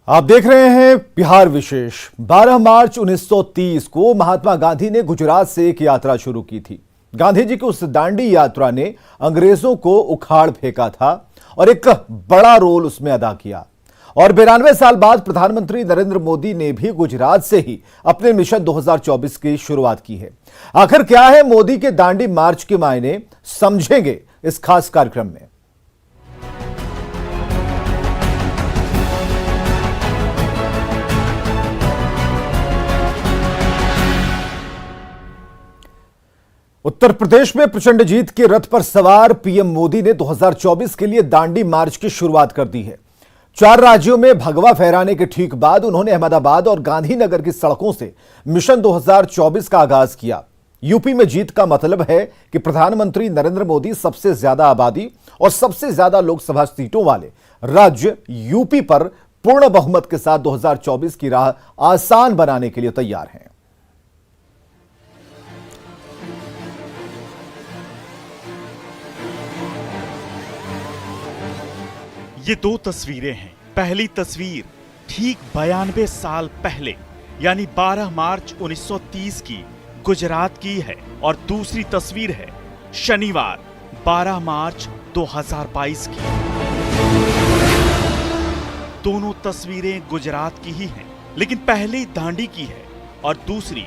आप देख रहे हैं बिहार विशेष। 12 मार्च 1930 को महात्मा गांधी ने गुजरात से एक यात्रा शुरू की थी। गांधी जी की उस दांडी यात्रा ने अंग्रेजों को उखाड़ फेंका था और एक बड़ा रोल उसमें अदा किया। और 92 साल बाद प्रधानमंत्री नरेंद्र मोदी ने भी गुजरात से ही अपने मिशन 2024 की शुरुआत की है। आखिर क्या है मोदी के दांडी मार्च के मायने, समझेंगे इस खास कार्यक्रम में। उत्तर प्रदेश में प्रचंड जीत के रथ पर सवार पीएम मोदी ने 2024 के लिए दांडी मार्च की शुरुआत कर दी है। 4 राज्यों में भगवा फहराने के ठीक बाद उन्होंने अहमदाबाद और गांधीनगर की सड़कों से मिशन 2024 का आगाज किया। यूपी में जीत का मतलब है कि प्रधानमंत्री नरेंद्र मोदी सबसे ज्यादा आबादी और सबसे ज्यादा लोकसभा सीटों वाले राज्य यूपी पर पूर्ण बहुमत के साथ 2024 की राह आसान बनाने के लिए तैयार हैं। ये 2 तस्वीरें हैं। पहली तस्वीर ठीक 92 साल पहले यानी 12 मार्च 1930 की गुजरात की है और दूसरी तस्वीर है शनिवार 12 मार्च 2022 की। दोनों तस्वीरें गुजरात की ही हैं, लेकिन पहली दांडी की है और दूसरी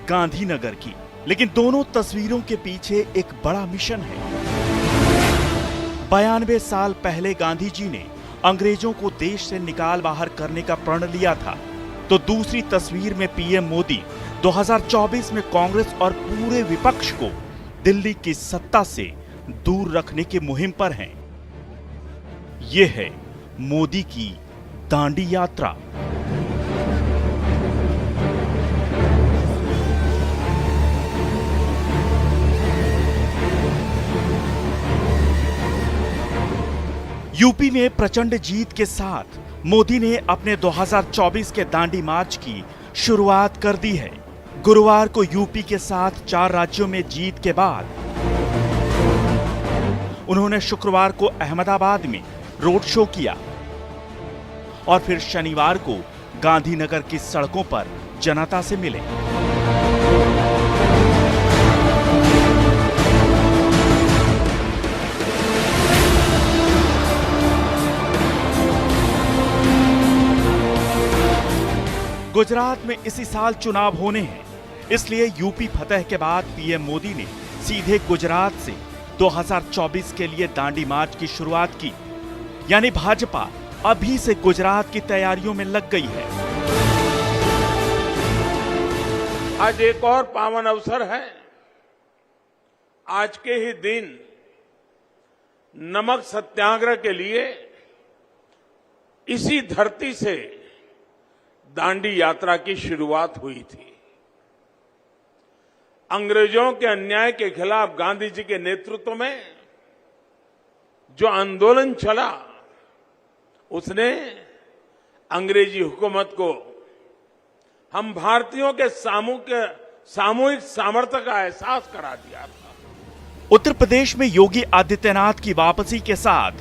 गांधीनगर की। लेकिन दोनों तस्वीरों के पीछे एक बड़ा मिशन है। 92 साल पहले गांधी जी ने अंग्रेजों को देश से निकाल बाहर करने का प्रण लिया था, तो दूसरी तस्वीर में पीएम मोदी 2024 में कांग्रेस और पूरे विपक्ष को दिल्ली की सत्ता से दूर रखने की मुहिम पर हैं। यह है मोदी की दांडी यात्रा। यूपी में प्रचंड जीत के साथ मोदी ने अपने 2024 के दांडी मार्च की शुरुआत कर दी है। गुरुवार को यूपी के साथ 4 राज्यों में जीत के बाद उन्होंने शुक्रवार को अहमदाबाद में रोड शो किया और फिर शनिवार को गांधीनगर की सड़कों पर जनता से मिले। गुजरात में इसी साल चुनाव होने हैं, इसलिए यूपी फतह के बाद पीएम मोदी ने सीधे गुजरात से 2024 के लिए दांडी मार्च की शुरुआत की। यानी भाजपा अभी से गुजरात की तैयारियों में लग गई है। आज एक और पावन अवसर है। आज के ही दिन नमक सत्याग्रह के लिए इसी धरती से दांडी यात्रा की शुरुआत हुई थी। अंग्रेजों के अन्याय के खिलाफ गांधी जी के नेतृत्व में जो आंदोलन चला, उसने अंग्रेजी हुकूमत को हम भारतीयों के सामूहिक सामर्थ्य का एहसास करा दिया था। उत्तर प्रदेश में योगी आदित्यनाथ की वापसी के साथ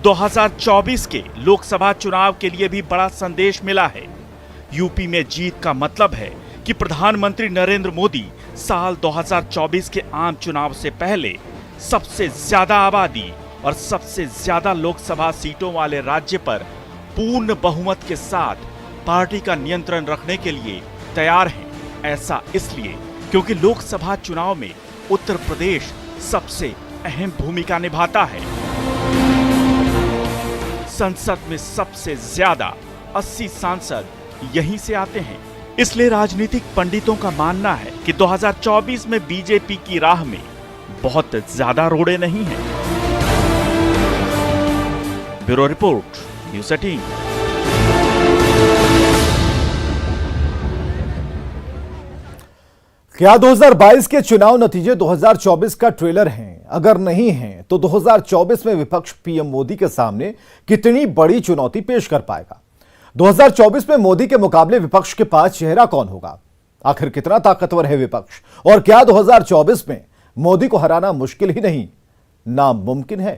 2024 के लोकसभा चुनाव के लिए भी बड़ा संदेश मिला है। यूपी में जीत का मतलब है कि प्रधानमंत्री नरेंद्र मोदी साल 2024 के आम चुनाव से पहले सबसे ज्यादा आबादी और सबसे ज्यादा लोकसभा सीटों वाले राज्य पर पूर्ण बहुमत के साथ पार्टी का नियंत्रण रखने के लिए तैयार हैं। ऐसा इसलिए क्योंकि लोकसभा चुनाव में उत्तर प्रदेश सबसे अहम भूमिका निभाता है। संसद में सबसे ज्यादा 80 सांसद यहीं से आते हैं। इसलिए राजनीतिक पंडितों का मानना है कि 2024 में बीजेपी की राह में बहुत ज्यादा रोड़े नहीं हैं। Bureau report, news 18। क्या 2022 के चुनाव नतीजे 2024 का ट्रेलर हैं? अगर नहीं हैं, तो 2024 में विपक्ष पीएम मोदी के सामने कितनी बड़ी चुनौती पेश कर पाएगा? 2024 में मोदी के मुकाबले विपक्ष के पास चेहरा कौन होगा? आखिर कितना ताकतवर है विपक्ष? और क्या 2024 में मोदी को हराना मुश्किल ही नहीं, नामुमकिन है?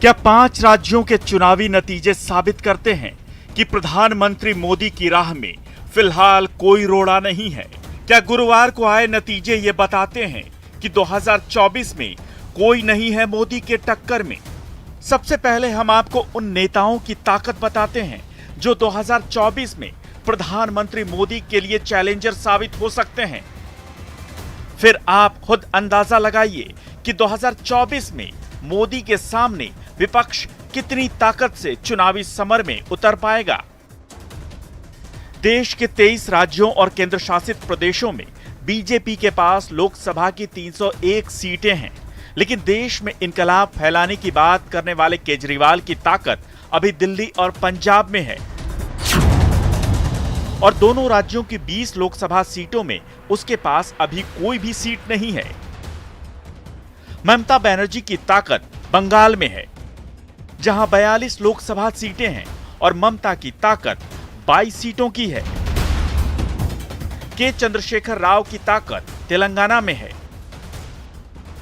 क्या 5 राज्यों के चुनावी नतीजे साबित करते हैं कि प्रधानमंत्री मोदी की राह में फिलहाल कोई रोड़ा नहीं है? क्या गुरुवार को आए नतीजे ये बताते हैं कि 2024 में कोई नहीं है मोदी के टक्कर में? सबसे पहले हम आपको उन नेताओं की ताकत बताते हैं जो 2024 में प्रधानमंत्री मोदी के लिए चैलेंजर साबित हो सकते हैं। फिर आप खुद अंदाजा लगाइए कि 2024 में मोदी के सामने विपक्ष कितनी ताकत से चुनावी समर में उतर पाएगा। देश के 23 राज्यों और केंद्र शासित प्रदेशों में बीजेपी के पास लोकसभा की 301 सीटें हैं, लेकिन देश में इनकलाब फैलाने की बात करने वाले केजरीवाल की ताकत अभी दिल्ली और पंजाब में है और दोनों राज्यों की 20 लोकसभा सीटों में उसके पास अभी कोई भी सीट नहीं है। ममता बनर्जी की ताकत बंगाल में है, जहां 42 लोकसभा सीटें हैं और ममता की ताकत 22 सीटों की है। के चंद्रशेखर राव की ताकत तेलंगाना में है,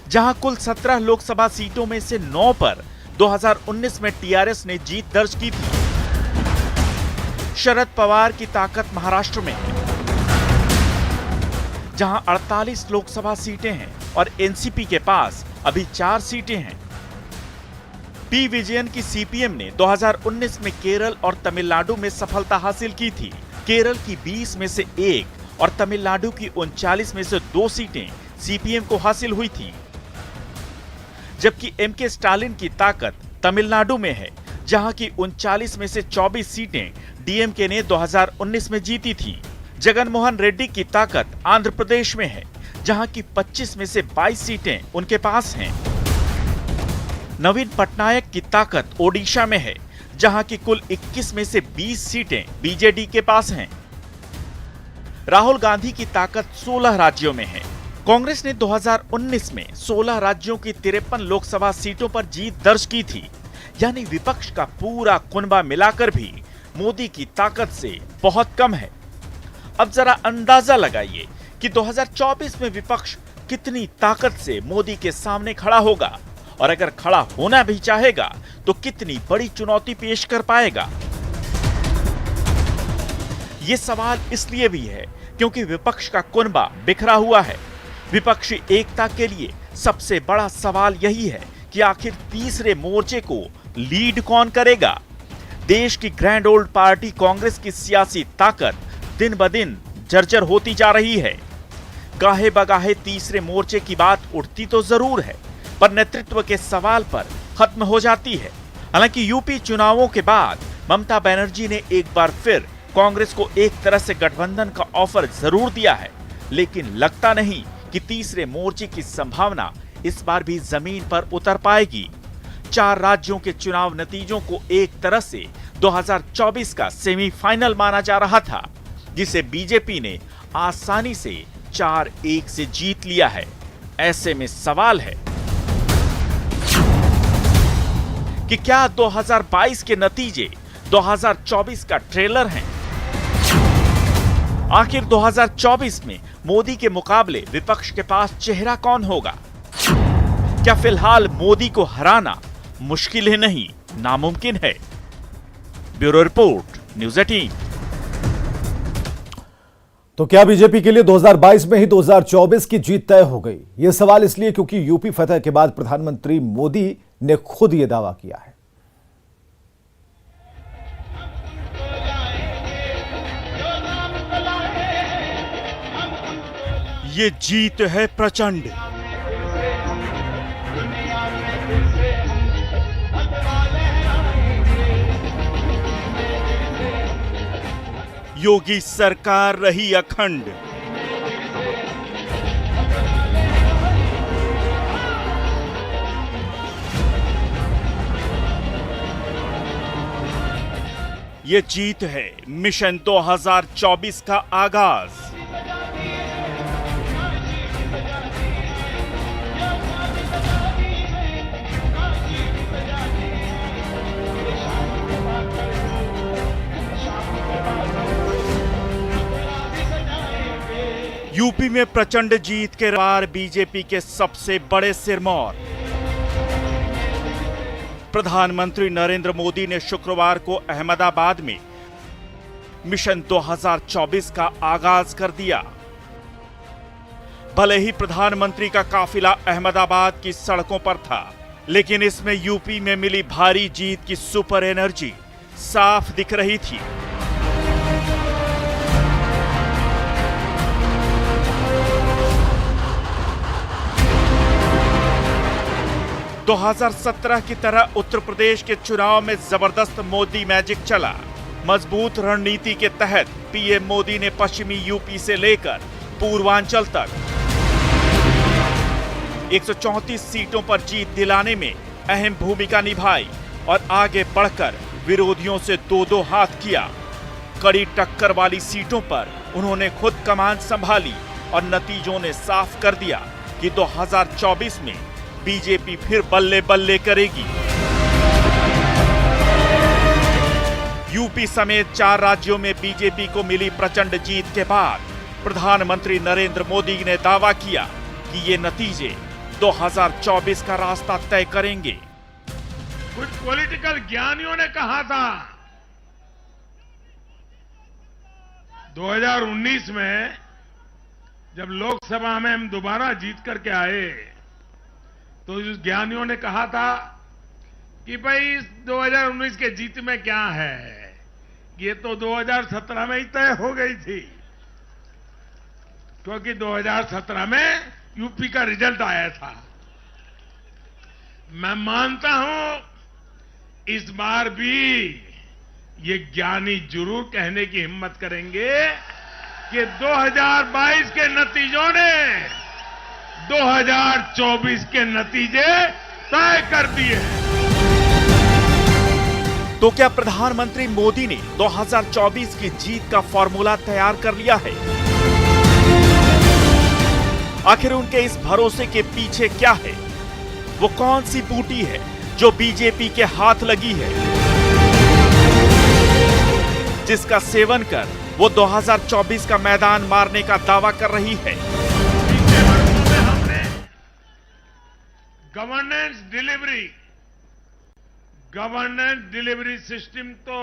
जहां कुल 17 लोकसभा सीटों में से 9 पर 2019 में टीआरएस ने जीत दर्ज की थी। शरद पवार की ताकत महाराष्ट्र में है, जहां 48 लोकसभा सीटें हैं और एनसीपी के पास अभी 4 सीटें हैं। पी विजयन की सीपीएम ने 2019 में केरल और तमिलनाडु में सफलता हासिल की थी। केरल की 20 में से 1 और तमिलनाडु की 39 में से 2 सीटें सीपीएम को हासिल हुई थी, जबकि एमके स्टालिन की ताकत तमिलनाडु में है, जहां की 39 में से 24 सीटें डीएमके ने 2019 में जीती थी। जगनमोहन रेड्डी की ताकत आंध्र प्रदेश में है, जहां की 25 में से 22 सीटें उनके पास हैं। नवीन पटनायक की ताकत ओडिशा में है, जहां की कुल 21 में से 20 सीटें बीजेडी के पास हैं। राहुल गांधी की ताकत 16 राज्यों में है। कांग्रेस ने 2019 में 16 राज्यों की 53 लोकसभा सीटों पर जीत दर्ज की थी, यानी विपक्ष का पूरा कुनबा मिलाकर भी मोदी की ताकत से बहुत कम है। अब जरा अंदाजा लगाइए कि 2024 में विपक्ष कितनी ताकत से मोदी के सामने खड़ा होगा और अगर खड़ा होना भी चाहेगा तो कितनी बड़ी चुनौती पेश कर पाएगा। ये सवाल इसलिए भी है क्योंकि विपक्ष का कुनबा बिखरा हुआ है। विपक्षी एकता के लिए सबसे बड़ा सवाल यही है कि आखिर तीसरे मोर्चे को लीड कौन करेगा। देश की ग्रैंड ओल्ड पार्टी कांग्रेस की सियासी ताकत दिन ब दिन जर्जर होती जा रही है। गाहे बगाहे तीसरे मोर्चे की बात उठती तो जरूर है, पर नेतृत्व के सवाल पर खत्म हो जाती है। हालांकि यूपी चुनावों के बाद ममता बनर्जी ने एक बार फिर कांग्रेस को एक तरह से गठबंधन का ऑफर जरूर दिया है, लेकिन लगता नहीं कि तीसरे मोर्चे की संभावना इस बार भी जमीन पर उतर पाएगी। 4 राज्यों के चुनाव नतीजों को एक तरह से 2024 का सेमीफाइनल माना जा रहा था, जिसे बीजेपी ने आसानी से 4-1 से जीत लिया है। ऐसे में सवाल है कि क्या 2022 के नतीजे 2024 का ट्रेलर हैं? आखिर 2024 में मोदी के मुकाबले विपक्ष के पास चेहरा कौन होगा? क्या फिलहाल मोदी को हराना मुश्किल ही नहीं, नामुमकिन है? Bureau report, news 18। तो क्या बीजेपी के लिए 2022 में ही 2024 की जीत तय हो गई? यह सवाल इसलिए क्योंकि यूपी फतह के बाद प्रधानमंत्री मोदी ने खुद यह दावा किया है। ये जीत है प्रचंड। योगी सरकार रही अखंड। ये जीत है मिशन 2024 का आगाज। यूपी में प्रचंड जीत के बाद बीजेपी के सबसे बड़े सिरमौर प्रधानमंत्री नरेंद्र मोदी ने शुक्रवार को अहमदाबाद में मिशन 2024 का आगाज कर दिया। भले ही प्रधानमंत्री का काफिला अहमदाबाद की सड़कों पर था, लेकिन इसमें यूपी में मिली भारी जीत की सुपर एनर्जी साफ दिख रही थी। दो 2017 की तरह उत्तर प्रदेश के चुनाव में जबरदस्त मोदी मैजिक चला। मजबूत रणनीति के तहत पीएम मोदी ने पश्चिमी यूपी से लेकर पूर्वांचल तक 134 सीटों पर जीत दिलाने में अहम भूमिका निभाई और आगे बढ़कर विरोधियों से दो हाथ किया। कड़ी टक्कर वाली सीटों पर उन्होंने खुद कमान संभाली और नतीजों ने साफ कर दिया कि 2024 में बीजेपी फिर बल्ले बल्ले करेगी। यूपी समेत 4 राज्यों में बीजेपी को मिली प्रचंड जीत के बाद प्रधानमंत्री नरेंद्र मोदी ने दावा किया कि ये नतीजे 2024 का रास्ता तय करेंगे। कुछ पॉलिटिकल ज्ञानियों ने कहा था 2019 में जब लोकसभा में हम दोबारा जीत करके आए तो उस ज्ञानियों ने कहा था कि भाई इस 2019 के जीत में क्या है, ये तो 2017 में ही तय हो गई थी, क्योंकि 2017 में यूपी का रिजल्ट आया था। मैं मानता हूं इस बार भी ये ज्ञानी जरूर कहने की हिम्मत करेंगे कि 2022 के नतीजों ने 2024 के नतीजे तय कर दिए। तो क्या प्रधानमंत्री मोदी ने 2024 की जीत का फॉर्मूला तैयार कर लिया है? आखिर उनके इस भरोसे के पीछे क्या है? वो कौन सी बूटी है जो बीजेपी के हाथ लगी है, जिसका सेवन कर वो 2024 का मैदान मारने का दावा कर रही है? गवर्नेंस डिलीवरी सिस्टम तो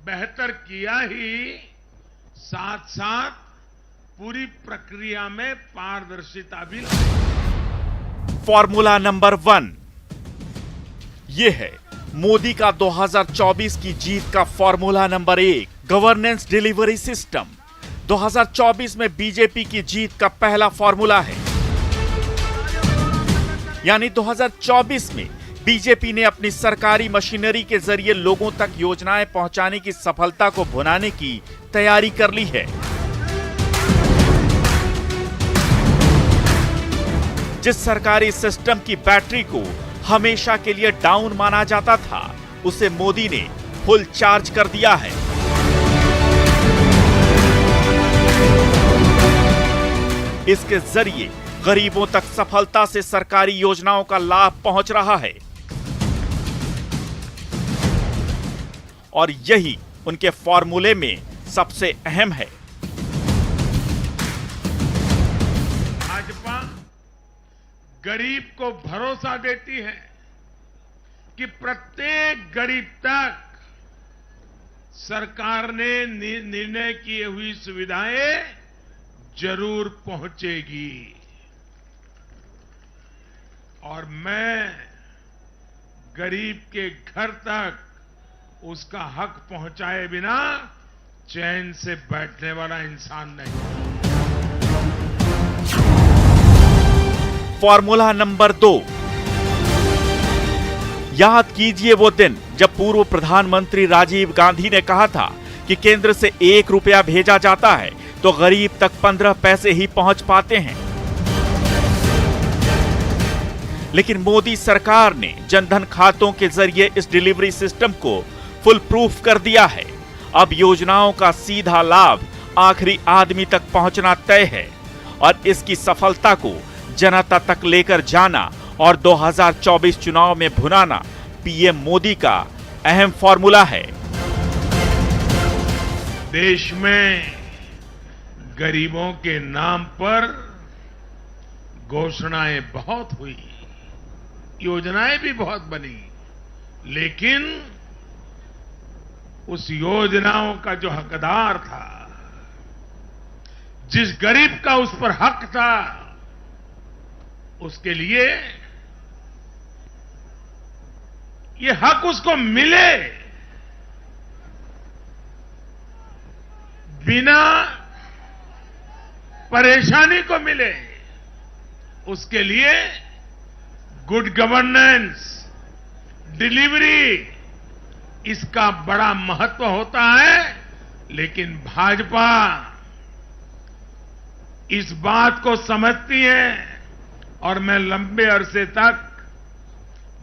बेहतर किया ही, साथ साथ पूरी प्रक्रिया में पारदर्शिता भी लाई। फॉर्मूला नंबर 1 ये है मोदी का 2024 की जीत का formula number 1, governance delivery system. 2024 में बीजेपी की जीत का पहला फॉर्मूला है, यानी 2024 में बीजेपी ने अपनी सरकारी मशीनरी के जरिए लोगों तक योजनाएं पहुंचाने की सफलता को भुनाने की तैयारी कर ली है। जिस सरकारी सिस्टम की बैटरी को हमेशा के लिए डाउन माना जाता था, उसे मोदी ने फुल चार्ज कर दिया है। इसके जरिए गरीबों तक सफलता से सरकारी योजनाओं का लाभ पहुंच रहा है और यही उनके फॉर्मूले में सबसे अहम है। भाजपा गरीब को भरोसा देती है कि प्रत्येक गरीब तक सरकार ने निर्णय की हुई सुविधाएं जरूर पहुंचेगी और मैं गरीब के घर तक उसका हक पहुंचाए बिना चैन से बैठने वाला इंसान नहीं। फॉर्मूला नंबर 2, याद कीजिए वो दिन जब पूर्व प्रधानमंत्री राजीव गांधी ने कहा था कि केंद्र से 1 रुपया भेजा जाता है तो गरीब तक 15 पैसे ही पहुंच पाते हैं। लेकिन मोदी सरकार ने जनधन खातों के जरिए इस डिलीवरी सिस्टम को फुल प्रूफ कर दिया है। अब योजनाओं का सीधा लाभ आखिरी आदमी तक पहुंचना तय है और इसकी सफलता को जनता तक लेकर जाना और 2024 चुनाव में भुनाना पीएम मोदी का अहम फॉर्मूला है। देश में गरीबों के नाम पर घोषणाएं बहुत हुई, योजनाएं भी बहुत बनी, लेकिन उस योजनाओं का जो हकदार था, जिस गरीब का उस पर हक था, उसके लिए ये हक उसको मिले बिना परेशानी को मिले, उसके लिए गुड गवर्नेंस, डिलीवरी, इसका बड़ा महत्व होता है। लेकिन भाजपा इस बात को समझती है और मैं लंबे अरसे तक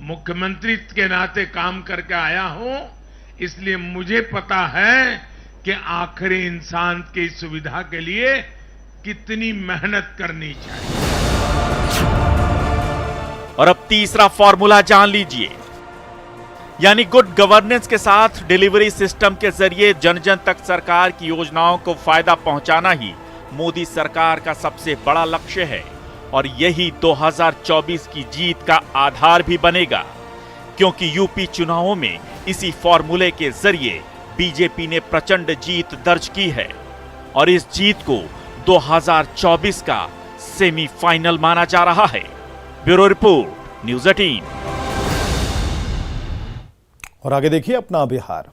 मुख्यमंत्री के नाते काम करके आया हूं, इसलिए मुझे पता है कि आखिरी इंसान की सुविधा के लिए कितनी मेहनत करनी चाहिए। और अब तीसरा फॉर्मूला जान लीजिए, यानी गुड गवर्नेंस के साथ डिलीवरी सिस्टम के जरिए जन जन तक सरकार की योजनाओं को फायदा पहुंचाना ही मोदी सरकार का सबसे बड़ा लक्ष्य है। और यही 2024 की जीत का आधार भी बनेगा, क्योंकि यूपी चुनावों में इसी फॉर्मूले के जरिए बीजेपी ने प्रचंड जीत दर्ज की है और इस जीत को 2024 का सेमीफाइनल माना जा रहा है। Bureau report, news 18। और आगे देखिए अपना बिहार।